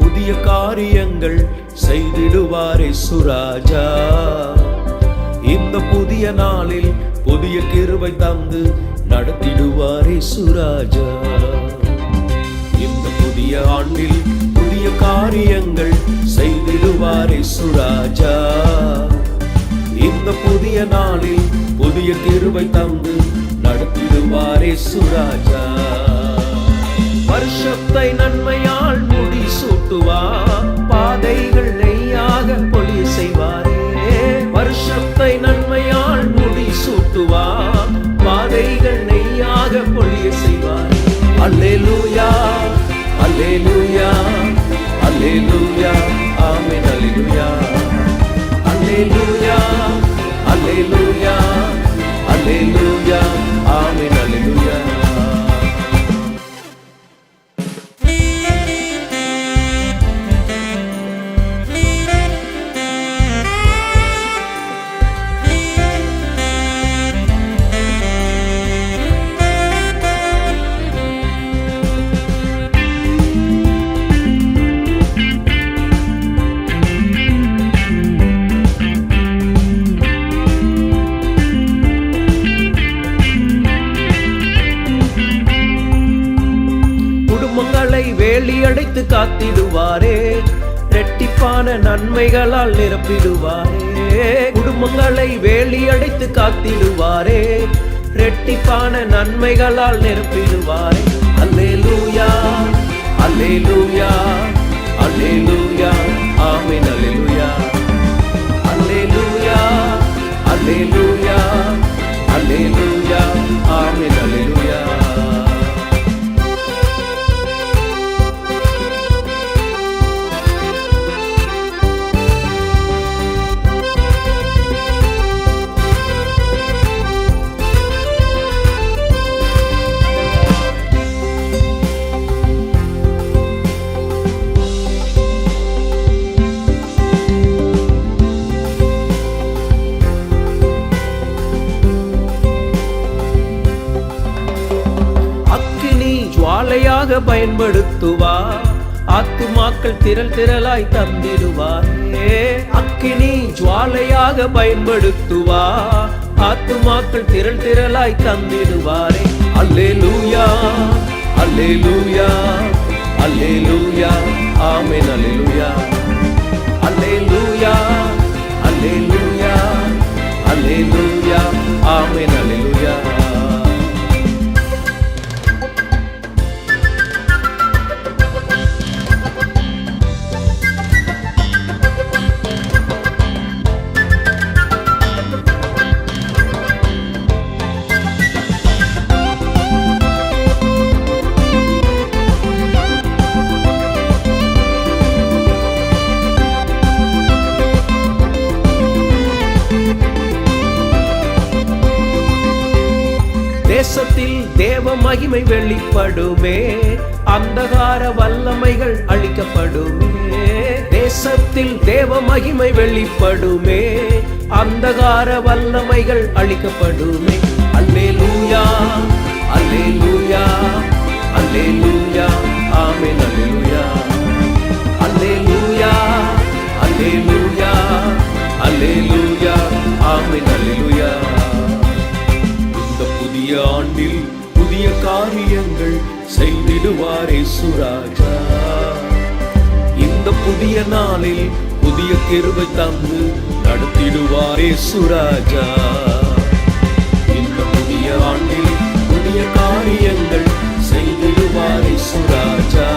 புதிய காரியங்கள் செய்திடுவாரே சுராஜா. இந்த புதிய நாளில் புதிய கிருபை தந்து நடத்திடுவாரே சுராஜா. இந்த புதிய ஆண்டில் புதிய காரியங்கள் செய்திடுவாரே சுராஜா. இந்த புதிய நாளில் புதிய கிருபை தந்து நடத்திடுவாரே சுராஜா. வருஷத்தை நன்மையால் முடி சூட்டுவார், பாதைகள் நெய்யாக பொலி செய்வாரே. வருஷத்தை நன்மையால் முடி சூட்டுவார், பாதைகள் நெய்யாக பொலி செய்வார். அல்லேலூயா அல்லேலூயா அல்லேலூயா ஆமென் அல்லேலூயா. அல்லேலூயா அல்லேலூயா அல்லேலூயா ஆமென் அல்லேலூயா. வேலி அடைத்து காத்திடுவாரே, இரட்டிப்பான நன்மைகளால் நிரப்பிடுவாரே. குடும்பங்களை வேலி அடைத்து காத்திடுவாரே, இரட்டிப்பான நன்மைகளால் நிரப்பிடுவாரே. அல்லேலூயா அல்லேலூயா அல்லேலூயா ஆமென் அல்லேலூயா. அல்லேலூயா அல்லேலூயா அல்லேலூயா ஆமென் அல்லேலூயா. ஜுவாலையாக பயன்படுத்துவார், ஆத்துமாக்கள் திரள் திரளாய் தந்திடுவாரே. அக்கினி ஜுவாலையாக பயன்படுத்துவார், ஆத்துமாக்கள் திரள் திரளாய் தந்திடுவாரே. அல்லேலூயா அல்லேலூயா அல்லேலூயா ஆமென் அல்லேலூயா. அல்லேலூயா அல்லேலூயா அல்லேலூயா ஆமென் அல்லேலூயா. தேசத்தில் தேவ மகிமை வெளிப்படுமே, அந்தகார வல்லமைகள் அழிக்கப்படுமே. தேசத்தில் தேவ மகிமை வெளிப்படுமே, அந்தகார வல்லமைகள் அழிக்கப்படுமே. அல்லேலூயா அல்லேலூயா அல்லேலூயா ஆமென் அல்லேலூயா. அல்லேலூயா அல்லேலூயா அல்லேலூயா ஆமென் அல்லேலூயா. புதிய ஆண்டில் புதிய காரியங்கள் செய்திடுவாரே சுராஜா. இந்த புதிய நாளில் புதிய கிருபை தந்து நடத்திடுவாரே சுராஜா. இந்த புதிய ஆண்டில் புதிய காரியங்கள் செய்திடுவாரே சுராஜா.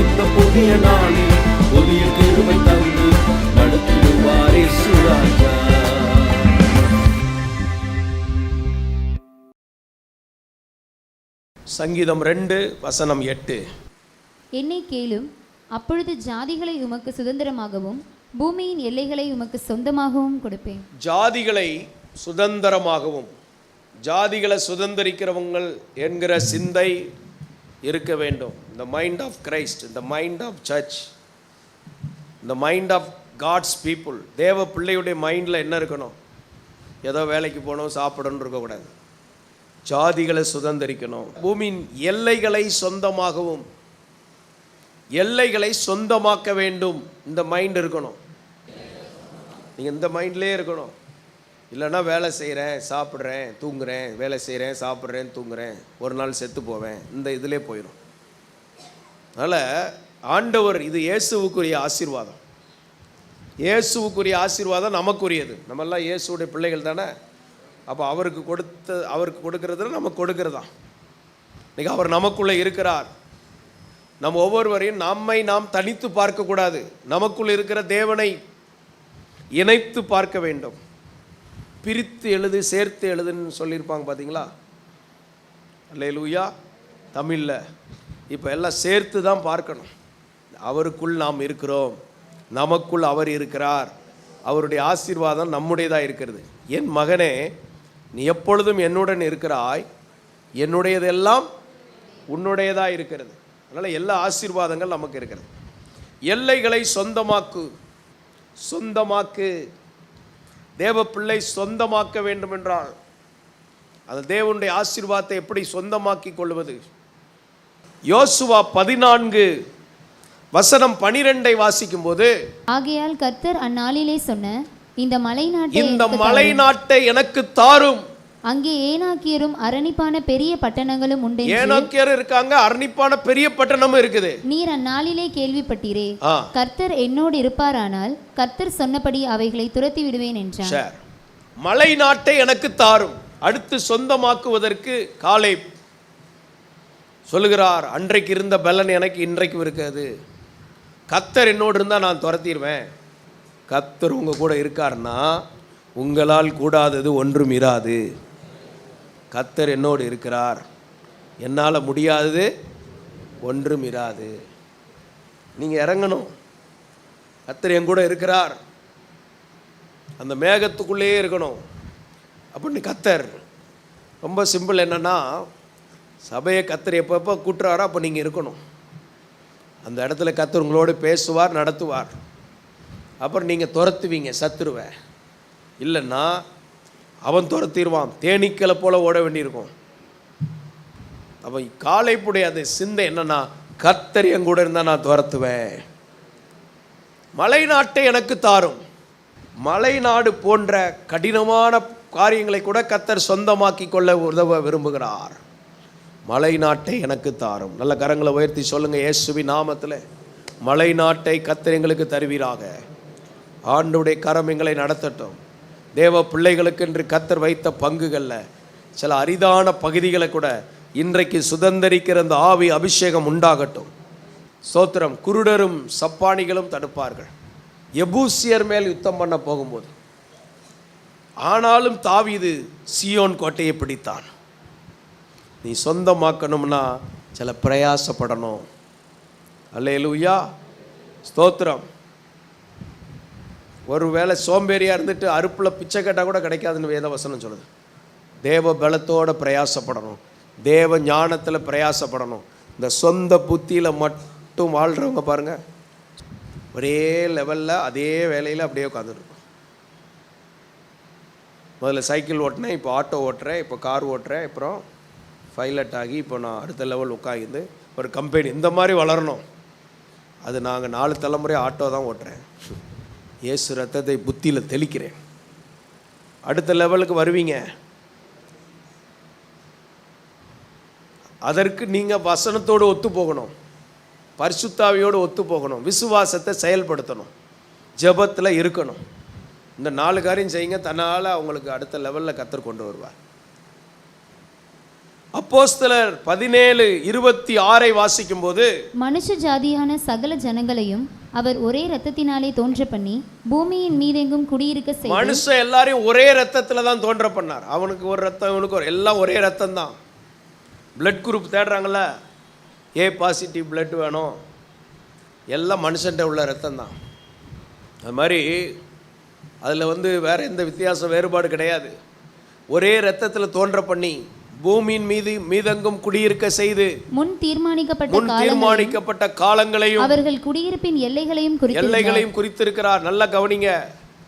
இந்த புதிய நாளில் புதிய கிருபை தந்து நடத்திடுவாரே சுராஜா. சங்கீதம் 2:8. என்னை கேளும், அப்பொழுது ஜாதிகளை உமக்கு சுதந்திரமாகவும் பூமியின் எல்லைகளை உமக்கு சொந்தமாகவும் கொடுப்பேன். ஜாதிகளை சுதந்திரமாகவும், ஜாதிகளை சுதந்திரிக்கிறவங்கள் என்கிற சிந்தை இருக்க வேண்டும். இந்த மைண்ட் ஆஃப் கிரைஸ்ட், இந்த மைண்ட் ஆஃப் சர்ச், இந்த மைண்ட் ஆஃப் காட்ஸ் பீப்புள். தேவ பிள்ளையுடைய மைண்டில் என்ன இருக்கணும்? ஏதோ வேலைக்கு போகணும், சாப்பிடணும் இருக்கக்கூடாது. ஜாதிகளை சுதந்திரிக்கணும். பூமியின் எல்லைகளை சொந்தமாகவும், எல்லைகளை சொந்தமாக்க வேண்டும். இந்த மைண்ட் இருக்கணும். நீங்கள் இந்த மைண்ட்லேயே இருக்கணும். இல்லைன்னா வேலை செய்கிறேன், சாப்பிட்றேன், தூங்குறேன், வேலை செய்கிறேன், சாப்பிட்றேன், தூங்குறேன், ஒரு நாள் செத்து போவேன், இந்த இதிலே போயிடும். அதனால் ஆண்டவர், இது இயேசுவுக்குரிய ஆசீர்வாதம். இயேசுவுக்குரிய ஆசீர்வாதம் நமக்குரியது. நம்மெல்லாம் இயேசுடைய பிள்ளைகள் தானே. அப்போ அவருக்கு கொடுக்கறதுல நமக்கு கொடுக்கறதா. இன்னைக்கு அவர் நமக்குள்ளே இருக்கிறார். நம்ம ஒவ்வொருவரையும் நாம் தனித்து பார்க்கக்கூடாது. நமக்குள் இருக்கிற தேவனை இணைத்து பார்க்க வேண்டும். பிரித்து எழுது, சேர்த்து எழுதுன்னு சொல்லியிருப்பாங்க பார்த்தீங்களா? அல்லேலூயா. தமிழில் இப்போ எல்லாம் சேர்த்து தான் பார்க்கணும். அவருக்குள் நாம் இருக்கிறோம், நமக்குள் அவர் இருக்கிறார், அவருடைய ஆசீர்வாதம் நம்முடையதாக இருக்கிறது. என் மகனே, நீ எப்பொழுதும் என்னுடன் இருக்கிறாய், என்னுடையதெல்லாம் உன்னுடையதாக இருக்கிறது. அதனால் எல்லா ஆசீர்வாதங்கள் நமக்கு இருக்கிறது. எல்லைகளை சொந்தமாக்கு. தேவ பிள்ளை சொந்தமாக்க வேண்டும் என்றால் அந்த தேவனுடைய ஆசீர்வாதத்தை எப்படி சொந்தமாக்கி கொள்வது? யோசுவா 14:12 வாசிக்கும் போது, ஆகையால் கர்த்தர் அந்நாளிலே சொன்ன இந்த மலை நாட்டை எனக்கு தாரும். அங்கே ஏனாக்கியரும் அரணிப்பான பெரிய பட்டணங்களும் உண்டு. ஏனாக்கியர் இருக்காங்க, அரணிப்பான பெரிய பட்டணமும் இருக்குது. நீர் அந்நாளிலே கேள்விப்பட்டீரே, கர்த்தர் என்னோடு இருப்பாரானால் கர்த்தர் சொன்னபடி அவைகளை துரத்தி விடுவேன் என்றார். மலை நாட்டை எனக்கு தாரும். அடுத்து சொந்தமாக்குவதற்கு காலேப் சொல்லுகிறார், அன்றைக்கு இருந்த பலன் எனக்கு இன்றைக்கும் இருக்காது. கர்த்தர் என்னோடு இருந்தால் நான் துரத்திடுவேன். கர்த்தர் உங்க கூட இருக்காருன்னா உங்களால் கூடாதது ஒன்றும் இராது. கர்த்தர் என்னோடு இருக்கிறார், என்னால் முடியாதது ஒன்றும் இராது. நீங்கள் இறங்கணும். கர்த்தர் என் கூட இருக்கிறார், அந்த மேகத்துக்குள்ளேயே இருக்கணும் அப்படின்னு. கர்த்தர் ரொம்ப சிம்பிள். என்னென்னா, சபையை கர்த்தர் எப்போ கூட்டுறாரோ அப்போ நீங்கள் இருக்கணும். அந்த இடத்துல கர்த்தர் உங்களோடு பேசுவார், நடத்துவார். அப்புறம் நீங்கள் துரத்துவீங்க, சத்துருவேன். இல்லைன்னா அவன் துரத்திடுவான், தேனீக்களை போல ஓட வேண்டியிருக்கும். அவன் காலைப்புடைய அந்த சிந்தை என்னன்னா, கர்த்தர் என் கூட இருந்தால் நான் துரத்துவேன். மலை நாட்டை எனக்கு தாரும். மலை நாடு போன்ற கடினமான காரியங்களை கூட கர்த்தர் சொந்தமாக்கி கொள்ள உதவ விரும்புகிறார். மலை நாட்டை எனக்கு தாரும். நல்ல கரங்களை உயர்த்தி சொல்லுங்க, இயேசுவின் நாமத்தில் மலை நாட்டை கர்த்தர் எங்களுக்கு தருவீராக. ஆண்டவருடைய கரம் எங்களை நடத்தட்டும். தேவ பிள்ளைகளுக்கு என்று கர்த்தர் வைத்த பங்குகளில் சில அரிதான பகுதிகளை கூட இன்றைக்கு சுதந்தரிக்கிற அந்த ஆவி அபிஷேகம் உண்டாகட்டும். ஸ்தோத்திரம். குருடரும் சப்பானிகளும் தடுப்பார்கள் எபூசியர் மேல் யுத்தம் பண்ண போகும்போது. ஆனாலும் தாவீது சீயோன் கோட்டையை பிடித்தான். நீ சொந்தமாக்கணும்னா சில பிரயாசப்படணும். அல்லேலூயா, ஸ்தோத்திரம். ஒருவேளை சோம்பேறியாக இருந்துட்டு அறுப்பில் பிச்சை கேட்டால் கூட கிடைக்காதுன்னு வேதவசனம் சொல்லுது. தேவ பலத்தோடு பிரயாசப்படணும், தேவ ஞானத்தில் பிரயாசப்படணும். இந்த சொந்த புத்தியில் மட்டும் வாழ்கிறவங்க பாருங்கள், ஒரே லெவலில் அதே வேலையில் அப்படியே உட்காந்துருக்கும். முதல்ல சைக்கிள் ஓட்டினேன், இப்போ ஆட்டோ ஓட்டுறேன், இப்போ கார் ஓட்டுறேன், அப்புறம் பைலட் ஆகி இப்போ நான் அடுத்த லெவல் உட்காந்து ஒரு கம்பெனி. இந்த மாதிரி வளரணும். அது நாங்கள் 4 தலைமுறை ஆட்டோ தான் ஓட்டுறேன். இயேசு ரத்தத்தை புத்தியில் தெளிக்கிறேன். அடுத்த லெவலுக்கு வருவீங்க. அதற்கு நீங்கள் வசனத்தோடு ஒத்து போகணும், பரிசுத்தாவியோடு ஒத்து போகணும், விசுவாசத்தை செயல்படுத்தணும், ஜெபத்தில் இருக்கணும். இந்த 4 காரியம் செய்யுங்க, தன்னால் அவங்களுக்கு அடுத்த லெவலில் கர்த்தர் கொண்டு வருவார். அப்போஸ்தலர் 17:26 வாசிக்கும் போது, மனுஷ ஜாதியான சகல ஜனங்களையும் அவர் ஒரே ரத்தத்தினாலே தோன்ற பண்ணி பூமியின் மீதெங்கும் குடியிருக்க செய்தார். மனுஷன் எல்லாரையும் ஒரே ரத்தத்தில் தான் தோன்ற பண்ணார். அவனுக்கு ஒரு ரத்தம், இவனுக்கு ஒரு, எல்லாம் ஒரே ரத்தம் தான். Blood group தேடுறாங்கள, A positive blood வேணும், எல்லாம் மனுஷன்ட்ட உள்ள ரத்தம் தான். அது மாதிரி அதில் வேறு எந்த வித்தியாசம் வேறுபாடு கிடையாது. ஒரே ரத்தத்தில் தோன்ற பண்ணி பூமியின் மீதெங்கும் குடியிருக்க செய்து முன் தீர்மானிக்கப்பட்ட காலங்களையும் அவர்கள் குடியிருப்பின் எல்லைகளையும் குறித்திருக்கிறார். நல்லா கவனிங்க.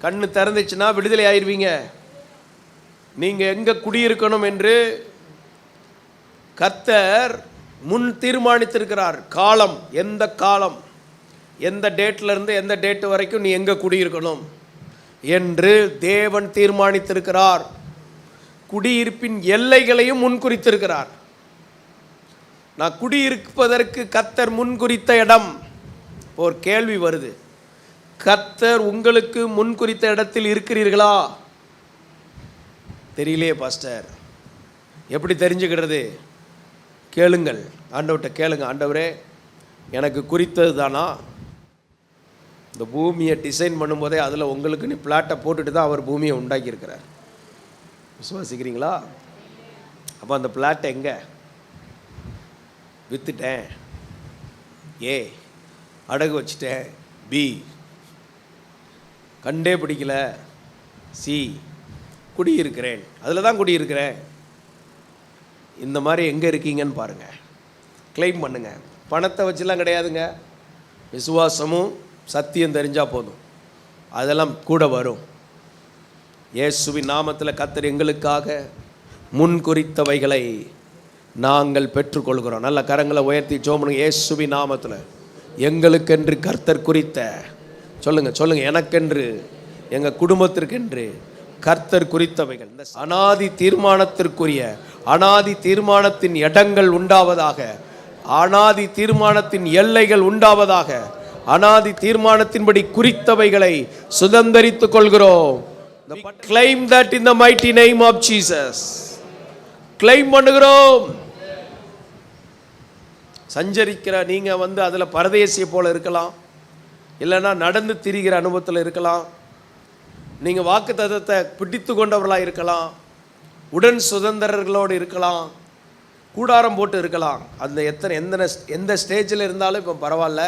கண்ணு திறந்துச்சுன்னா விடுதலை ஆயிருவீங்க. நீங்க எங்க குடியிருக்கணும் என்று கர்த்தர் முன் தீர்மானித்திருக்கிறார். காலம், எந்த காலம், எந்த டேட்ல இருந்து எந்த டேட் வரைக்கும் நீ எங்க குடியிருக்கணும் என்று தேவன் தீர்மானித்திருக்கிறார். குடியிருப்பின் எல்லைகளையும் முன்குறித்திருக்கிறார். நான் குடியிருப்பதற்கு கர்த்தர் முன்குறித்த இடம். ஒரு கேள்வி வருது, கர்த்தர் உங்களுக்கு முன்குறித்த இடத்தில் இருக்கிறீர்களா? தெரியலையே பாஸ்டர், எப்படி தெரிஞ்சுக்கிறது? கேளுங்கள், ஆண்டவர்கிட்ட கேளுங்க. ஆண்டவரே, எனக்கு குறித்தது தானா? இந்த பூமியை டிசைன் பண்ணும்போதே அதில் உங்களுக்கு நீ பிளாட்டை போட்டுட்டு தான் அவர் பூமியை உண்டாக்கியிருக்கிறார். விசுவாசிக்கிறீங்களா? அப்போ அந்த பிளாட்டை எங்கே விற்றுட்டேன்? ஏ அடகு வச்சுட்டேன். பி கண்டே பிடிக்கல. சி குடியிருக்கிறேன், அதில் தான் குடியிருக்கிறேன். இந்த மாதிரி எங்கே இருக்கீங்கன்னு பாருங்கள், கிளைம் பண்ணுங்கள். பணத்தை வச்சுலாம் கிடையாதுங்க. விசுவாசமும் சத்தியம் தெரிஞ்சால் போதும், அதெல்லாம் கூட வரும். இயேசுவின் நாமத்தில் கர்த்தர் எங்களுக்காக முன் குறித்தவைகளை நாங்கள் பெற்றுக்கொள்கிறோம். நல்ல கரங்களை உயர்த்தி ஜெபம். இயேசுவின் நாமத்தில் எங்களுக்கென்று கர்த்தர் குறித்த, சொல்லுங்க, எனக்கென்று, எங்கள் குடும்பத்திற்கென்று கர்த்தர் குறித்தவைகள், இந்த அனாதி தீர்மானத்திற்குரிய அனாதி தீர்மானத்தின் இடங்கள் உண்டாவதாக, அனாதி தீர்மானத்தின் எல்லைகள் உண்டாவதாக, அனாதி தீர்மானத்தின்படி குறித்தவைகளை சுதந்தரித்துக் கொள்கிறோம். Claim that in the mighty name of Jesus. Claim பண்ணுகிறோம். சஞ்சரிக்கிற நீங்க அதுல பரதேசியை போல இருக்கலாம், இல்லைன்னா நடந்து திரிகிற அனுபவத்தில் இருக்கலாம். நீங்க வாக்குத்தத்தத்தை பிடித்து கொண்டவர்களாக இருக்கலாம், உடன் சுதந்திரர்களோடு இருக்கலாம், கூடாரம் போட்டு இருக்கலாம். அந்த எந்த ஸ்டேஜில் இருந்தாலும் இப்போ பரவாயில்ல.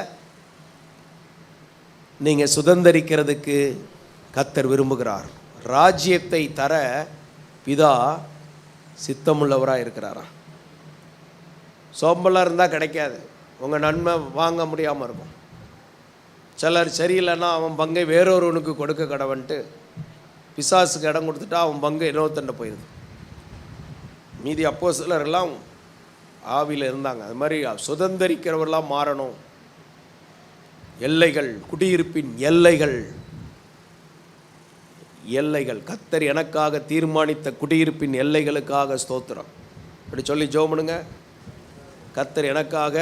நீங்கள் சுதந்திரிக்கிறதுக்கு கர்த்தர் விரும்புகிறார். ராஜ்யத்தை தர பிதா சித்தமுள்ளவராக இருக்கிறாராம். சோம்பலாக இருந்தால் கிடைக்காது, உங்கள் நன்மை வாங்க முடியாமல் இருக்கும். சிலர் சரியில்லைன்னா அவன் பங்கை வேறொருவனுக்கு கொடுக்க கடவன்ட்டு பிசாசுக்கு இடம் கொடுத்துட்டா அவன் பங்கு இன்னொருத்தண்ட போயிடுது. மீதி அப்போஸ்தலரெல்லாம் ஆவியில் இருந்தாங்க. அது மாதிரி சுதந்திரிக்கிறவர்களாம் மாறணும். எல்லைகள், குடியிருப்பின் எல்லைகள், கர்த்தர் எனக்காக தீர்மானித்த குடியிருப்பின் எல்லைகளுக்காக ஸ்தோத்திரம். அப்படி சொல்லி ஜெபம்னுங்க. கர்த்தர் எனக்காக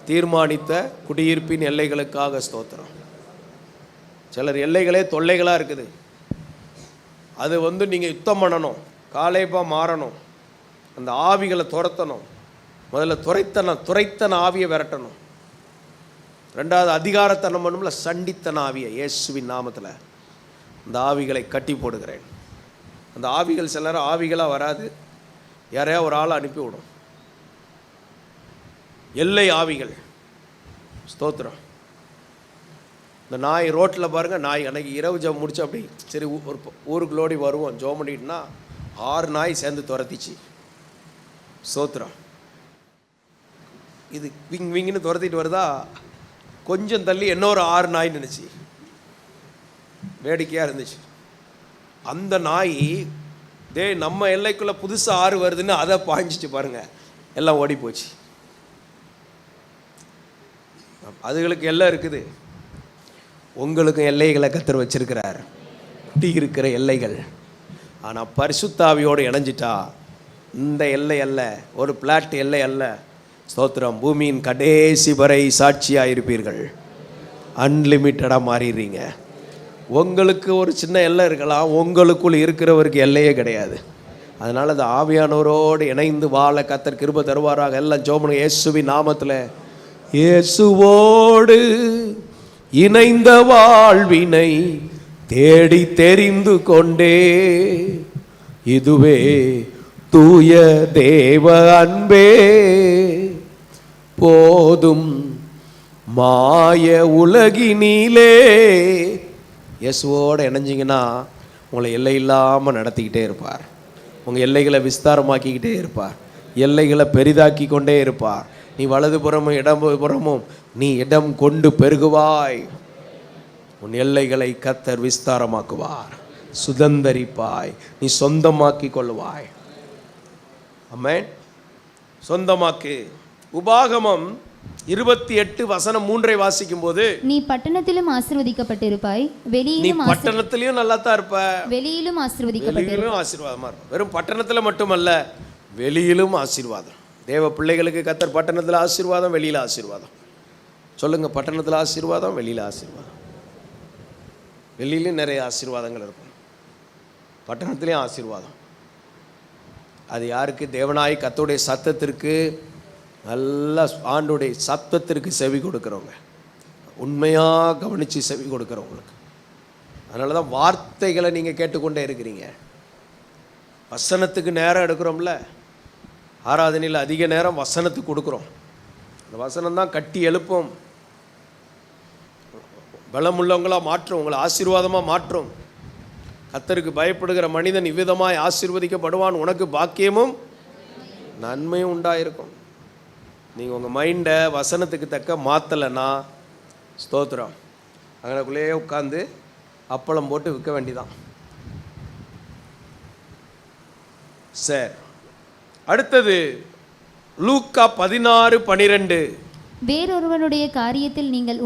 தீர்மானித்த குடியிருப்பின் எல்லைகளுக்காக ஸ்தோத்திரம். சிலர் எல்லைகளே தொல்லைகளாக இருக்குது. அது நீங்கள் யுத்தம் பண்ணணும், காலேபா மாறணும், அந்த ஆவிகளை துரத்தணும். முதல்ல துரைத்தன ஆவியை விரட்டணும். ரெண்டாவது அதிகாரத்தனம் பண்ணும்ல, சண்டித்தன ஆவியை இயேசுவின் நாமத்தில் அந்த ஆவிகளை கட்டி போடுகிறேன். அந்த ஆவிகள் சிலர் ஆவிகளாக வராது, யாரையா ஒரு ஆளை அனுப்பிவிடும். எல்லை ஆவிகள், ஸ்தோத்திரம். இந்த நாய் ரோட்டில் பாருங்கள், நாய் அன்னைக்கு இரவு ஜெபம் முடிச்சு அப்படி சரி ஒரு ஊருக்குள்ளோடி வருவோம் ஜெபம் பண்ணிட்டுனா 6 நாய் சேர்ந்து துரத்திச்சு. ஸ்தோத்திரம். இது விங்குன்னு துரத்திட்டு வருதா, கொஞ்சம் தள்ளி இன்னொரு 6 நாய் நினைச்சு வேடிக்கையாக இருந்துச்சு. அந்த நாய் நம்ம எல்லைக்குள்ளே புதுசாக 6 வருதுன்னு அதை பாய்ஞ்சிச்சு பாருங்க, எல்லாம் ஓடி போச்சு. அதுகளுக்கு எல்லாம் இருக்குது. உங்களுக்கும் எல்லைகளை கர்த்தர் வச்சிருக்கிறார், குடி இருக்கிற எல்லைகள். ஆனால் பரிசுத்தாவியோடு இணைஞ்சிட்டா இந்த எல்லை அல்ல, ஒரு பிளாட் எல்லை அல்ல. ஸ்தோத்திரம். பூமியின் கடைசி வரை சாட்சியாக இருப்பீர்கள். அன்லிமிட்டடாக மாறிடுறீங்க. உங்களுக்கு ஒரு சின்ன எல்லை இருக்கலாம், உங்களுக்குள் இருக்கிறவருக்கு எல்லையே கிடையாது. அதனால் அந்த ஆவியானவரோடு இணைந்து வாழ கர்த்தர் கிருபை தருவாராக. எல்லாம் ஜெபம். இயேசுவின் நாமத்தில், இயேசுவோடு இணைந்த வாழ்வினை தேடி தெரிந்து கொண்டே, இதுவே தூய தேவ அன்பே போதும் மாய உலகினிலே. இயேசுவோடு இணைஞ்சிங்கன்னா உங்களை எல்லை இல்லாமல் நடத்திக்கிட்டே இருப்பார். உங்கள் எல்லைகளை விஸ்தாரமாக்கிக்கிட்டே இருப்பார். எல்லைகளை பெரிதாக்கி கொண்டே இருப்பார். நீ வலதுபுறமும் இடம்புறமும் நீ இடம் கொண்டு பெருகுவாய். உன் எல்லைகளை கர்த்தர் விஸ்தாரமாக்குவார். சுதந்தரிப்பாய், நீ சொந்தமாக்கி கொள்வாய். ஆமென். சொந்தமாக்கு. உபாகமம் 28:3 வாசிக்கும் போது, நீ பட்டணத்திலும் ஆசீர்வதிக்கப்பட்டிருப்பாய், நீ பட்டணத்திலையும் நல்லா தான் இருப்ப, வெளியிலும் வெளியிலும் ஆசீர்வாதமா இருக்கும். வெறும் பட்டணத்துல மட்டுமல்ல, வெளியிலும் ஆசீர்வாதம். தேவ பிள்ளைகளுக்கு கர்த்தர் பட்டணத்துல ஆசீர்வாதம், வெளியில ஆசீர்வாதம். சொல்லுங்க, பட்டணத்துல ஆசீர்வாதம், வெளியில ஆசீர்வாதம். வெளியிலும் நிறைய ஆசீர்வாதங்கள் இருக்கும், பட்டணத்திலையும் ஆசீர்வாதம். அது யாருக்கு? தேவனாய் கர்த்தருடைய சத்தத்திற்கு, நல்லா ஆண்டுடைய சத்தத்திற்கு செவி கொடுக்குறவங்க, உண்மையாக கவனித்து செவி கொடுக்குறவங்களுக்கு. அதனால தான் வார்த்தைகளை நீங்கள் கேட்டுக்கொண்டே இருக்கிறீங்க. வசனத்துக்கு நேரம் எடுக்கிறோம்ல, ஆராதனையில் அதிக நேரம் வசனத்துக்கு கொடுக்குறோம். அந்த வசனம் தான் கட்டி எழுப்பும், பலமுள்ளவங்களாக மாற்றும், உங்களை ஆசீர்வாதமாக மாற்றும். கர்த்தருக்கு பயப்படுகிற மனிதன் இவ்விதமாய் ஆசீர்வதிக்கப்படுவான், உனக்கு பாக்கியமும் நன்மையும் உண்டாயிருக்கும். நீங்கள் உங்கள் மைண்டை வசனத்துக்கு தக்க மாற்றலைன்னா, ஸ்தோத்திரம், அங்கனக்குள்ளேயே உட்காந்து அப்பளம் போட்டு விற்க வேண்டிதான். சரி, அடுத்தது லூக்கா 16:12. வேறொருவனுடைய காரியத்தில் நீங்கள்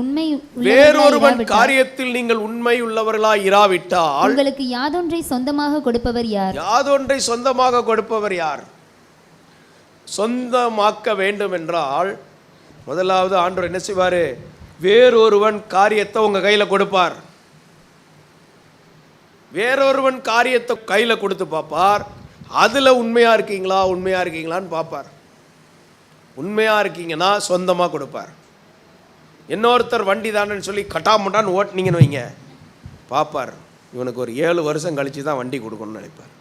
உண்மை உள்ளவர்களாய் இராவிட்டால் உங்களுக்கு யாதொன்றை சொந்தமாக கொடுப்பவர் யார்? யாதொன்றை சொந்தமாக கொடுப்பவர் யார்? சொந்தமாக்க வேண்டும் என்றால் முதலாவது ஆண்டவர் என்ன செய்வார்? வேறொருவன் காரியத்தை உங்க கையில் கொடுப்பார். வேறொருவன் காரியத்தை கையில் கொடுத்து பார்ப்பார். அதில் உண்மையாக இருக்கீங்களான்னு பார்ப்பார். உண்மையாக இருக்கீங்கன்னா சொந்தமாக கொடுப்பார். இன்னொருத்தர் வண்டி தானேன்னு சொல்லி கட்டாமட்டான்னு ஓட்டினீங்கன்னு வைங்க, பார்ப்பார், இவனுக்கு ஒரு 7 வருஷம் கழித்து தான் வண்டி கொடுக்கணும்னு நினைப்பார்.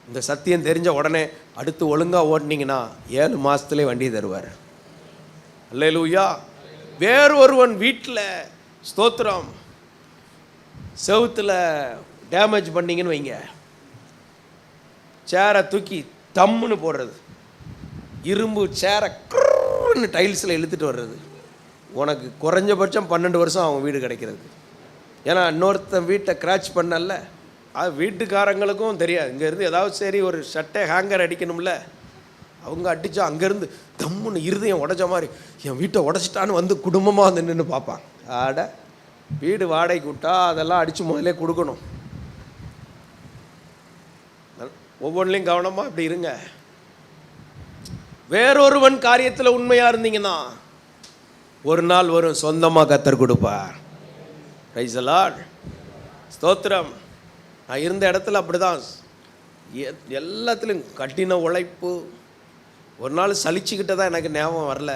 இந்த சத்தியம் தெரிஞ்ச உடனே அடுத்து ஒழுங்காக ஓட்டினீங்கன்னா 7 மாதத்துலேயே வண்டி தருவார். அல்லேலூயா. வேறொருவன் வீட்டில், ஸ்தோத்திரம், செவுத்தில் டேமேஜ் பண்ணிங்கன்னு வைங்க, சேரை தூக்கி தம்முன்னு போடுறது, இரும்பு சேரை டைல்ஸில் இழுத்துட்டு வர்றது, உனக்கு குறைஞ்சபட்சம் 12 வருஷம் அவன் வீடு கிடைக்கிறது. ஏன்னா இன்னொருத்தன் வீட்டை கிராச் பண்ணல, அது வீட்டுக்காரங்களுக்கும் தெரியாது. இங்கேருந்து ஏதாவது சரி ஒரு சட்டை ஹேங்கர் அடிக்கணும்ல, அவங்க அடித்தா அங்கேருந்து தம்முன்னு இருதயம் உடச்ச மாதிரி என் வீட்டை உடச்சிட்டான்னு வந்து குடும்பமாக வந்து நின்று பார்ப்பான். ஆட வீடு வாடகைக்கு விட்டா அதெல்லாம் அடித்து முதலே கொடுக்கணும். ஒவ்வொன்றிலையும் கவனமாக இப்படி இருங்க. வேறொருவன் காரியத்தில் உண்மையாக இருந்தீங்கன்னா ஒரு நாள் வரும், சொந்தமாக கர்த்தர் கொடுப்பார். Praise the Lord. ஸ்தோத்திரம். நான் இருந்த இடத்துல அப்படி தான், எல்லாத்துலேயும் கடின உழைப்பு. ஒரு நாள் சலிச்சுக்கிட்டதான் எனக்கு ஞாபகம் வரல.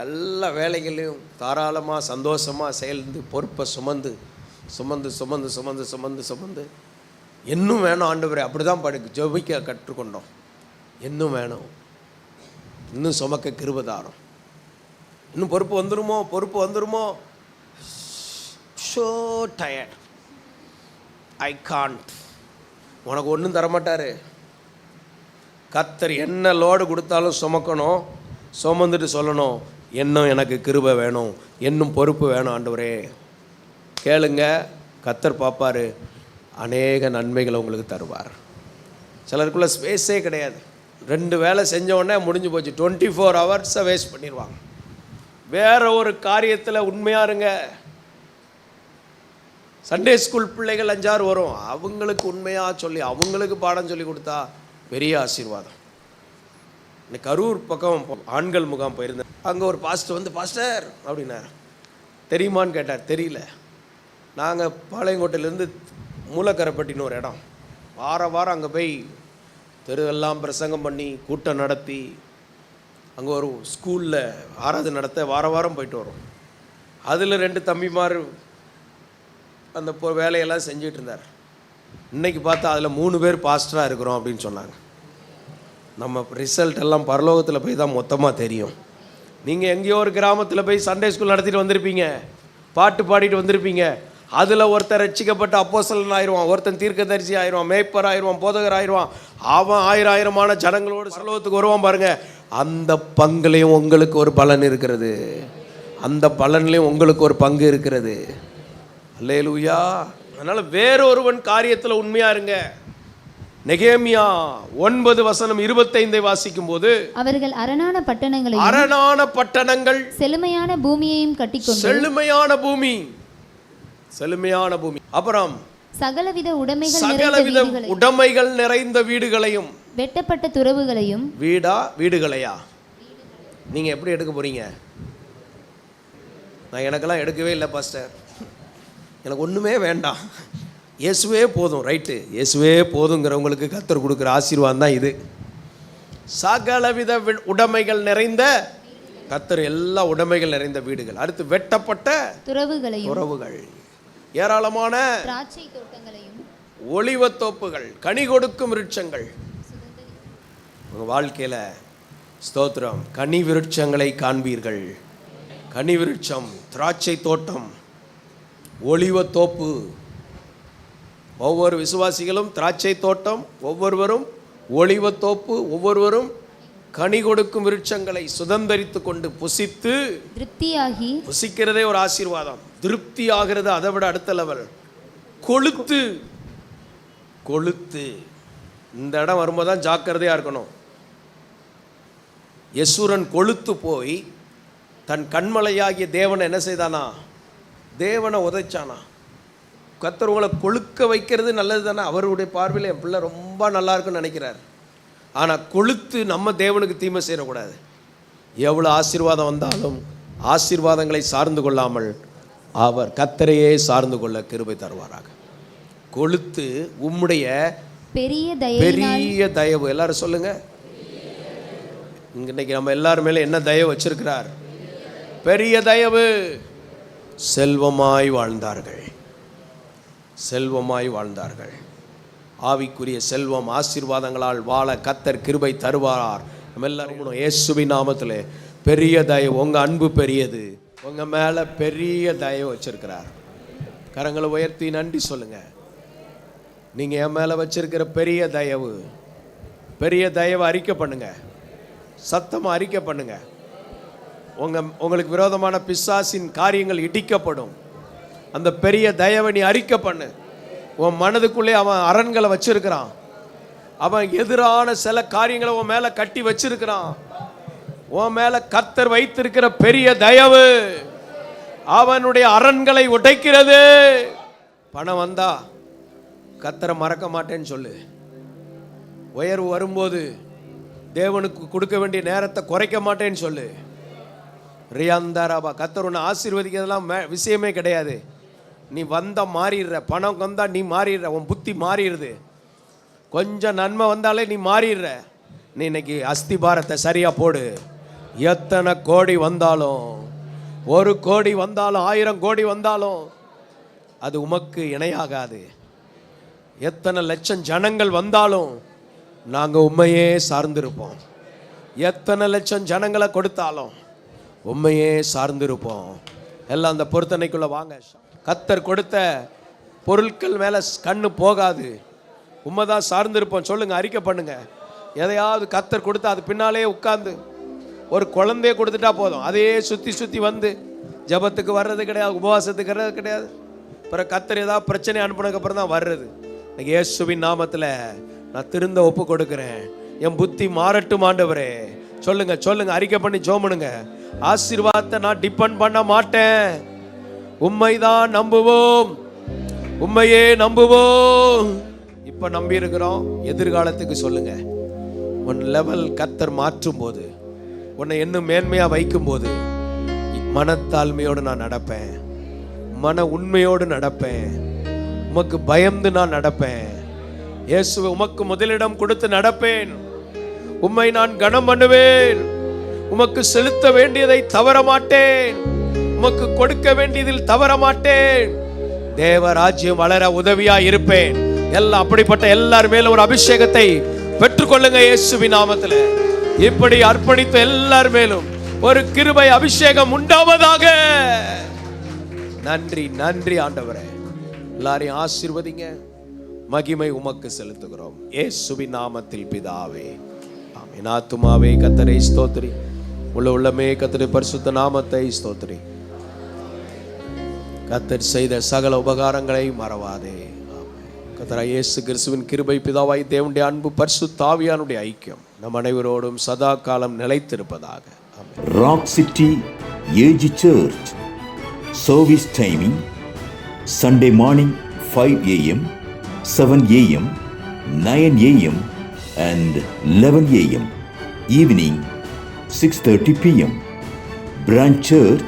எல்லா வேலைகளையும் தாராளமாக சந்தோஷமாக சேர்ந்து பொறுப்பை சுமந்து சுமந்து சுமந்து சுமந்து சுமந்து சுமந்து இன்னும் வேணும் ஆண்டவரே, அப்படி தான் ஜெபிக்க கற்றுக்கொண்டோம். இன்னும் வேணும், இன்னும் சுமக்க கிருபதாரம், இன்னும் பொறுப்பு வந்துருமோ. So tired, I can't. உனக்கு ஒன்றும் தரமாட்டார். கர்த்தர் என்ன லோடு கொடுத்தாலும் சுமக்கணும், சுமந்துட்டு சொல்லணும், இன்னும் எனக்கு கிருபை வேணும், இன்னும் பொறுப்பு வேணும் ஆண்டவரே. கேளுங்க, கர்த்தர் பார்ப்பார், அநேக நன்மைகளை உங்களுக்கு தருவார். சிலருக்குள்ள ஸ்பேஸே கிடையாது. 2 வேலை செஞ்ச உடனே முடிஞ்சு போச்சு, 24 ஹவர்ஸை வேஸ்ட் பண்ணிடுவாங்க. வேற ஒரு காரியத்தில் உண்மையாக இருங்க. சண்டே ஸ்கூல் பிள்ளைகள் 5-6 வரும், அவங்களுக்கு உண்மையாக சொல்லி அவங்களுக்கு பாடம் சொல்லி கொடுத்தா பெரிய ஆசீர்வாதம். இன்னைக்கு கரூர் பக்கம் ஆண்கள் முகாம் போயிருந்தேன். அங்கே ஒரு பாஸ்டர் வந்து, பாஸ்டர் அப்படின்னார். தெரியுமான்னு கேட்டார். தெரியல. நாங்கள் பாளையங்கோட்டையிலேருந்து மூலக்கரைப்பட்டின்னு ஒரு இடம், வாரம் அங்கே போய் தெருவெல்லாம் பிரசங்கம் பண்ணி கூட்டம் நடத்தி அங்கே ஒரு ஸ்கூலில் ஆராதனை நடத்த வாரம் போயிட்டு வரோம். அதில் 2 தம்பிமார் அந்த வேலையெல்லாம் செஞ்சிட்டு இருந்தார். இன்றைக்கி பார்த்தா அதில் 3 பேர் பாஸ்டராக இருக்கிறோம் அப்படின்னு சொன்னாங்க. நம்ம ரிசல்ட் எல்லாம் பரலோகத்தில் போய் தான் மொத்தமாக தெரியும். நீங்கள் எங்கேயோ ஒரு கிராமத்தில் போய் சண்டே ஸ்கூல் நடத்திட்டு வந்திருப்பீங்க, பாட்டு பாடிட்டு வந்திருப்பீங்க. அதில் ஒருத்தர் ரட்சிக்கப்பட்ட அப்போஸ்தலன் ஆயிடுவான், ஒருத்தன் தீர்க்கதரிசி ஆயிடுவான், மேய்ப்பர் ஆயிடுவான், போதகர் ஆயிடுவான். அவன் 1000 ஜனங்களோடு பரலோகத்துக்கு வருவான் பாருங்க. அந்த பங்குலையும் உங்களுக்கு ஒரு பலன் இருக்கிறது, அந்த பலன்லையும் உங்களுக்கு ஒரு பங்கு இருக்கிறது. அல்லேலூயா. அதனால் வேறொருவன் காரியத்தில் உண்மையாக இருங்க. நெகேமியா 9:25 வாசிக்கும் போது, அவர்கள் அரணான பட்டணங்களையும் அரணான பட்டணங்கள், செழுமையான பூமியையும் கட்டிக்கொண்டு, செழுமையான பூமி, செழுமையான பூமி, அப்புறம் சகலவித உடைமைகள் சகலவித உடைமைகள் நிறைந்த வீடுகளையும், வெட்டப்பட்ட துறவுகளையும். வீடுகளையா நீங்க எப்படி எடுக்க போறீங்க? நான் எனக்கெல்லாம் எடுக்கவே இல்லை பாஸ்டர், எனக்கு ஒண்ணுமே வேண்டாம், இயேசுவே போதும். ரைட்டு, இயேசுவே போதுங்கிறவங்களுக்கு கர்த்தர் கொடுக்குற ஆசீர்வாதம் தான் இது. சகலவித உடைமைகள் நிறைந்த, கர்த்தர் எல்லா உடைமைகள் நிறைந்த வீடுகள். அடுத்து வெட்டப்பட்ட துறவுகள், ஏராளமான திராட்சை தோட்டங்களையும், ஒலிவத்தோப்புகள், கனி கொடுக்கும் விருட்சங்கள். உங்க வாழ்க்கையில ஸ்தோத்திரம், கனி விருட்சங்களை காண்பீர்கள். கனி விருட்சம், திராட்சை தோட்டம், ஒலிவத்தோப்பு. ஒவ்வொரு விசுவாசிகளும் திராட்சை தோட்டம், ஒவ்வொருவரும் ஒலிவத்தோப்பு, ஒவ்வொருவரும் கனி கொடுக்கும் விருட்சங்களை சுதந்தரித்து கொண்டு புசித்து திருப்தியாகி, புசிக்கிறதே ஒரு ஆசீர்வாதம். திருப்தி ஆகிறது அதை விட அடுத்த லெவல். கொழுத்து, இந்த இடம் வரும்போது தான் ஜாக்கிரதையா இருக்கணும். யசூரன் கொழுத்து போய் தன் கண்மலையாகிய தேவனை என்ன செய்தானா? தேவனை உதைச்சானா. கர்த்தர் உங்களை கொழுக்க வைக்கிறது நல்லது தானே. அவருடைய பார்வையில் என் பிள்ளை ரொம்ப நல்லா இருக்குன்னு நினைக்கிறார். ஆனால் கொழுத்து நம்ம தேவனுக்கு தீமை செய்யக்கூடாது. எவ்வளோ ஆசீர்வாதம் வந்தாலும் ஆசீர்வாதங்களை சார்ந்து கொள்ளாமல் அவர் கர்த்தரையே சார்ந்து கொள்ள கிருபை தருவாராக. கொழுத்து உம்முடைய பெரிய தயவு. எல்லாரும் சொல்லுங்க, இன்னைக்கு நம்ம எல்லாரும் மேலே என்ன தயவு வச்சிருக்கிறார்? பெரிய தயவு. செல்வமாய் வாழ்ந்தார்கள். ஆவிக்குரிய செல்வம், ஆசீர்வாதங்களால் வாழ கர்த்தர் கிருபை தருவார். நம்ம எல்லாரும் இயேசுவின் நாமத்திலே பெரிய தயவு, உங்க அன்பு பெரியது, உங்க மேல பெரிய தயவு வச்சிருக்கிறார். கரங்களை உயர்த்தி நன்றி சொல்லுங்க. நீங்க என் மேல வச்சிருக்கிற பெரிய தயவு அறிக்கை பண்ணுங்க, சத்தமா அறிக்கை பண்ணுங்க. உங்களுக்கு விரோதமான பிசாசின் காரியங்கள் இடிக்கப்படும். அந்த பெரிய தயவை நீ அறிக்கை பண்ணு. உன் மனதுக்குள்ளே அவன் அரண்களை வச்சிருக்கிறான். அவன் எதிரான சில காரியங்களை உன் மேல கட்டி வச்சிருக்கிறான். உன் மேல கர்த்தர் வைத்திருக்கிற பெரிய தயவு அவனுடைய அரண்களை உடைக்கிறது. பணம் வந்தா கர்த்தரை மறக்க மாட்டேன்னு சொல்லு. உயர்வு வரும்போது தேவனுக்கு கொடுக்க வேண்டிய நேரத்தை குறைக்க மாட்டேன்னு சொல்லு. ரியாந்தாராபா, கர்த்தர் உன்னை ஆசீர்வதிக்கிறதெல்லாம் விஷயமே கிடையாது. நீ வந்தா மாறிடுற, பணம் வந்தா நீ மாறிடுற, உன் புத்தி மாறிடுது. கொஞ்சம் நன்மை வந்தாலே நீ மாறிடுற. நீ இன்னைக்கு அஸ்திபாரத்தை சரியா போடு. எத்தனை கோடி வந்தாலும், 1 கோடி வந்தாலும், 1000 கோடி வந்தாலும் அது உமக்கு இணையாகாது. எத்தனை லட்சம் ஜனங்கள் வந்தாலும் நாங்கள் உண்மையே சார்ந்திருப்போம். எத்தனை லட்சம் ஜனங்களை கொடுத்தாலும் உண்மையே சார்ந்திருப்போம். எல்லாம் அந்த பொருத்தனைக்குள்ள வாங்க. கர்த்தர் கொடுத்த பொருட்கள் மேலே கண்ணு போகாது. உண்மைதான் சார்ந்திருப்போம். சொல்லுங்க, அறிக்கை பண்ணுங்க. எதையாவது கர்த்தர் கொடுத்தா அது பின்னாலே உட்கார்ந்து ஒரு குழந்தைய கொடுத்துட்டா போதும். அதையே சுற்றி வந்து ஜபத்துக்கு வர்றது கிடையாது, உபவாசத்துக்கு வர்றது கிடையாது. அப்புறம் கர்த்தர் ஏதாவது பிரச்சனை அனுப்புனதுக்கப்புறம் தான் வர்றது. இன்னைக்கு இயேசுவின் நாமத்தில் நான் திருந்த ஒப்பு கொடுக்குறேன். என் புத்தி மாறட்டும் ஆண்டவரே. சொல்லுங்க, அறிக்கை பண்ணி ஜோமனுங்க. ஆசீர்வாதத்தை நான் டிபெண்ட் பண்ண மாட்டேன். உண்மைதான் நம்புவோம், உண்மையே நம்புவோம். இப்ப நம்பி இருக்கிறோம், எதிர்காலத்துக்கு சொல்லுங்க. உன் லெவல் கர்த்தர் மாற்றும் போது, உன்னை இன்னும் மேன்மையா வைக்கும் போது மனத்தாழ்மையோடு நான் நடப்பேன், மன உண்மையோடு நடப்பேன், உமக்கு பயந்து நான் நடப்பேன். இயேசுவே, உமக்கு முதலிடம் கொடுத்து நடப்பேன். உம்மை நான் கனம் பண்ணுவேன். உமக்கு செலுத்த வேண்டியதை தவற மாட்டேன். உமக்கு கொடுக்க வேண்டியதில் தவற மாட்டேன். தேவ ராஜ்யம் வளர உதவியா இருப்பேன். எல்லாம் அப்படிப்பட்ட எல்லார் மேல ஒரு அபிஷேகத்தை பெற்றுக்கொள்ளுங்க இயேசுவின் நாமத்தில். இப்படி அர்ப்பணித்த எல்லார் மேலும் ஒரு கிருபை அபிஷேகம் உண்டாவதாக. நன்றி ஆண்டவரே. எல்லாரையும் ஆசீர்வதிங்க. மகிமை உமக்கு செலுத்துகிறோம் இயேசுவின் நாமத்தில் பிதாவே, ஆமென். ஆத்துமாவே கர்த்தரை ஸ்தோத்திரி, உள்ளமே கர்த்தருடைய பரிசுத்த நாமத்தை ஸ்தோத்திரி. கர்த்தர் செய்த சகல உபகாரங்களை மறவாதே. ஆமென். கர்த்தராகிய இயேசு கிறிஸ்துவின் கிருபை, பிதாவாய் தேவனுடைய அன்பு, பரிசுத்த ஆவியானுடைய ஐக்கியம் நம் அனைவரோடும் சதா காலம் நிலைத்திருப்பதாக. ஆமென். Rock City AG Church service timing Sunday morning 5 a.m., 7 a.m., 9 a.m. and 11 a.m. Evening 6:30 p.m. Branch Church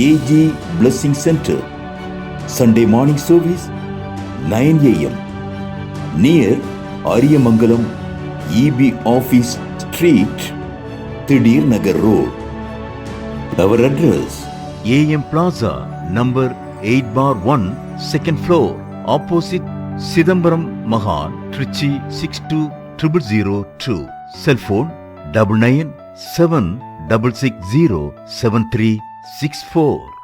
AG Blessing Center Sunday morning service 9 a.m. near Ariyamangalam EB Office Street, Thidir Nagar Road. Our address AM Plaza, number 8/1, second floor, opposite Sidambaram Mahan, Trichy 620002. Cell phone 9976607364.